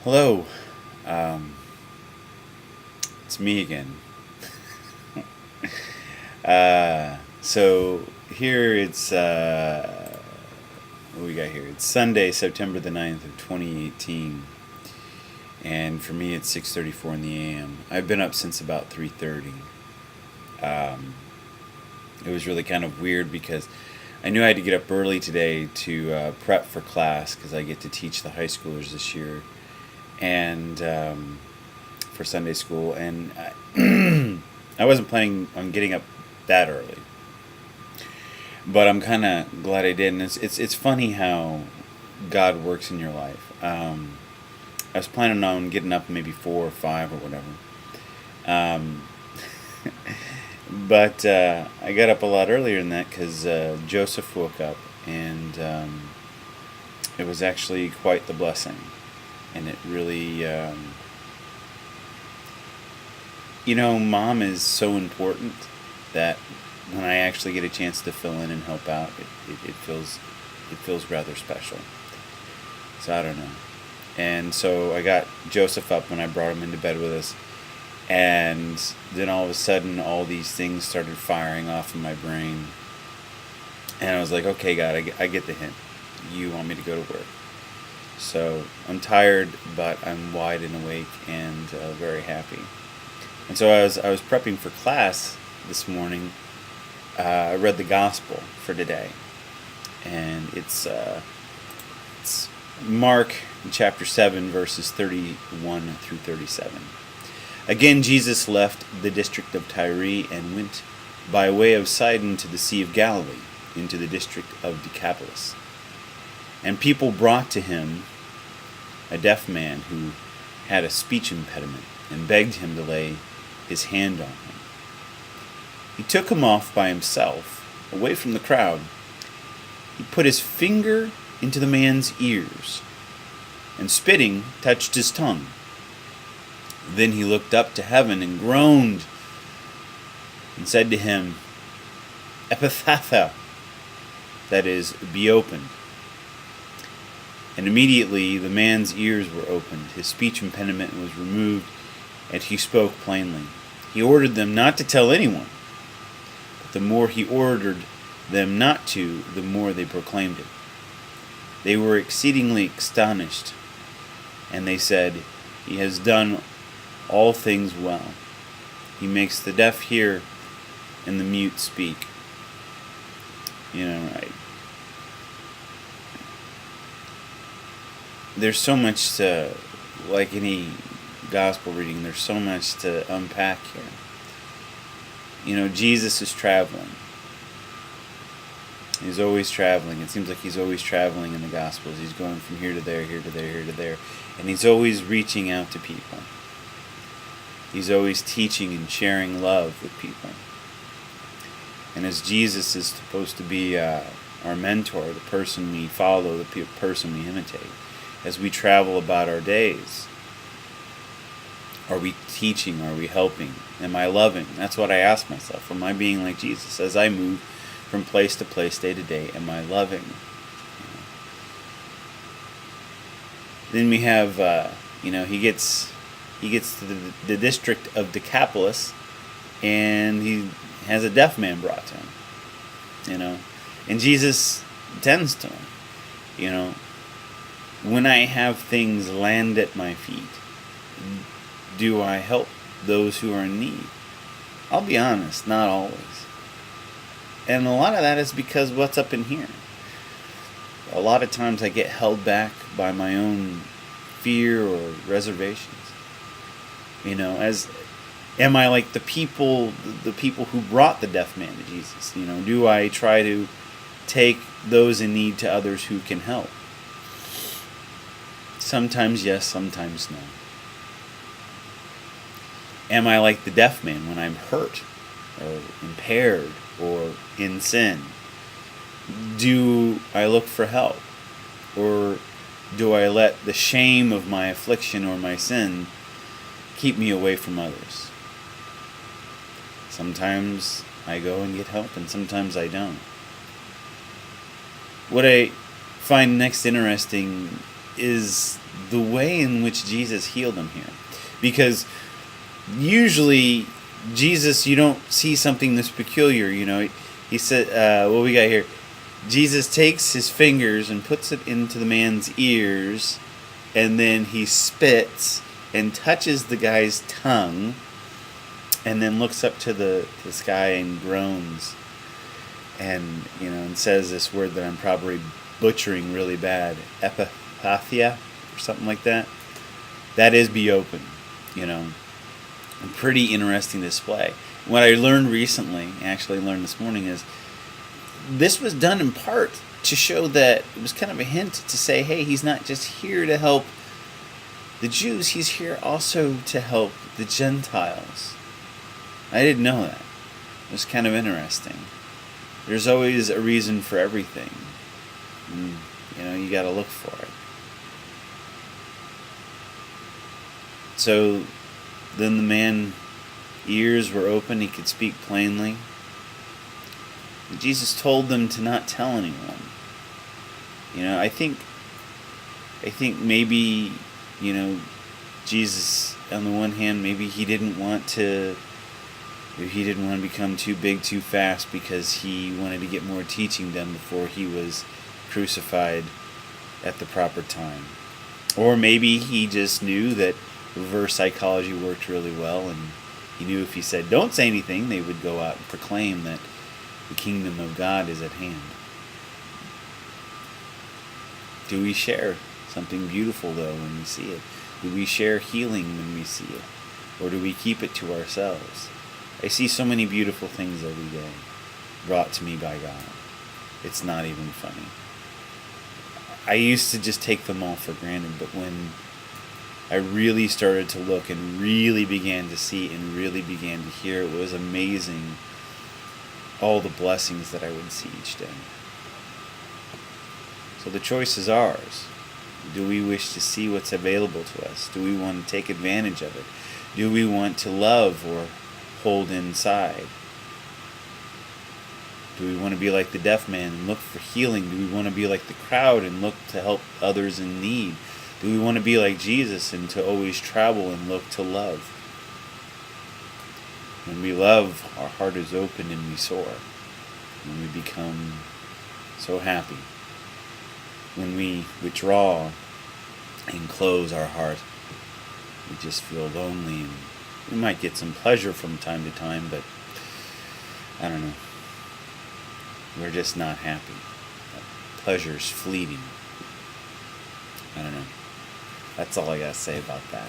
Hello, um, it's me again. So here what we got here? It's Sunday, September the 9th of 2018, and for me it's 6:34 in the a.m. I've been up since about 3:30. Um, it was really kind of weird because I knew I had to get up early today to prep for class because I get to teach the high schoolers this year, and for Sunday school, and I wasn't planning on getting up that early, but I'm kind of glad I did. And it's funny how God works in your life. I was planning on getting up maybe 4 or 5 or whatever, um, but I got up a lot earlier than that because Joseph woke up, and it was actually quite the blessing, and it really. Mom is so important that when I actually get a chance to fill in and help out, it feels rather special. So I don't know. And so I got Joseph up when I brought him into bed with us, and then all of a sudden, all these things started firing off in my brain, and I was like, "Okay, God, I get the hint. You want me to go to work." So I'm tired, but I'm wide and awake and very happy. And so I was prepping for class this morning. I read the gospel for today, and it's Mark chapter 7 verses 31 through 37. Again, Jesus left the district of Tyre and went by way of Sidon to the Sea of Galilee, into the district of Decapolis. And people brought to him a deaf man who had a speech impediment, and begged him to lay his hand on him. He took him off by himself, away from the crowd. He put his finger into the man's ears, and spitting, touched his tongue. Then he looked up to heaven and groaned, and said to him, "Epiphatha," that is, "be opened." And immediately the man's ears were opened, his speech impediment was removed, and he spoke plainly. He ordered them not to tell anyone, but the more he ordered them not to, the more they proclaimed it. They were exceedingly astonished, and they said, "He has done all things well. He makes the deaf hear and the mute speak." There's so much to, like any gospel reading, there's so much to unpack here. Jesus is traveling. He's always traveling. It seems like he's always traveling in the Gospels. He's going from here to there, here to there, here to there. And he's always reaching out to people. He's always teaching and sharing love with people. And as Jesus is supposed to be our mentor, the person we follow, the person we imitate, as we travel about our days, are we teaching? Are we helping? Am I loving? That's what I ask myself. Am I being like Jesus? As I move from place to place, day to day, am I loving? Then we have, he gets to the district of Decapolis, and he has a deaf man brought to him. And Jesus tends to him. When I have things land at my feet, do I help those who are in need? I'll be honest, not always. And a lot of that is because what's up in here. A lot of times I get held back by my own fear or reservations. As am I like the people who brought the deaf man to Jesus? Do I try to take those in need to others who can help? Sometimes yes, sometimes no. Am I like the deaf man when I'm hurt or impaired or in sin? Do I look for help? Or do I let the shame of my affliction or my sin keep me away from others? Sometimes I go and get help, and sometimes I don't. What I find next interesting is the way in which Jesus healed him here. Because usually Jesus, you don't see something this peculiar. He said, what we got here? Jesus takes his fingers and puts it into the man's ears, and then he spits and touches the guy's tongue, and then looks up to the sky and groans, and and says this word that I'm probably butchering really bad, epiphathia or something like that. That is be open, A pretty interesting display. What I learned recently, actually learned this morning, is this was done in part to show that it was kind of a hint to say, hey, he's not just here to help the Jews, he's here also to help the Gentiles. I didn't know that. It was kind of interesting. There's always a reason for everything. And, you got to look for it. So then the man's ears were open, he could speak plainly. Jesus told them to not tell anyone. I think maybe, Jesus, on the one hand, maybe he didn't want to become too big too fast, because he wanted to get more teaching done before he was crucified at the proper time. Or maybe he just knew that reverse psychology worked really well, and he knew if he said, don't say anything, they would go out and proclaim that the kingdom of God is at hand. Do we share something beautiful, though, when we see it? Do we share healing when we see it? Or do we keep it to ourselves? I see so many beautiful things every day brought to me by God. It's not even funny. I used to just take them all for granted, but when I really started to look and really began to see and really began to hear, it was amazing, all the blessings that I would see each day. So the choice is ours. Do we wish to see what's available to us? Do we want to take advantage of it? Do we want to love or hold inside? Do we want to be like the deaf man and look for healing? Do we want to be like the crowd and look to help others in need? Do we want to be like Jesus and to always travel and look to love? When we love, our heart is open and we soar. When we become so happy. When we withdraw and close our heart, we just feel lonely, and we might get some pleasure from time to time, but I don't know. We're just not happy. Pleasure's fleeting. I don't know. That's all I gotta say about that.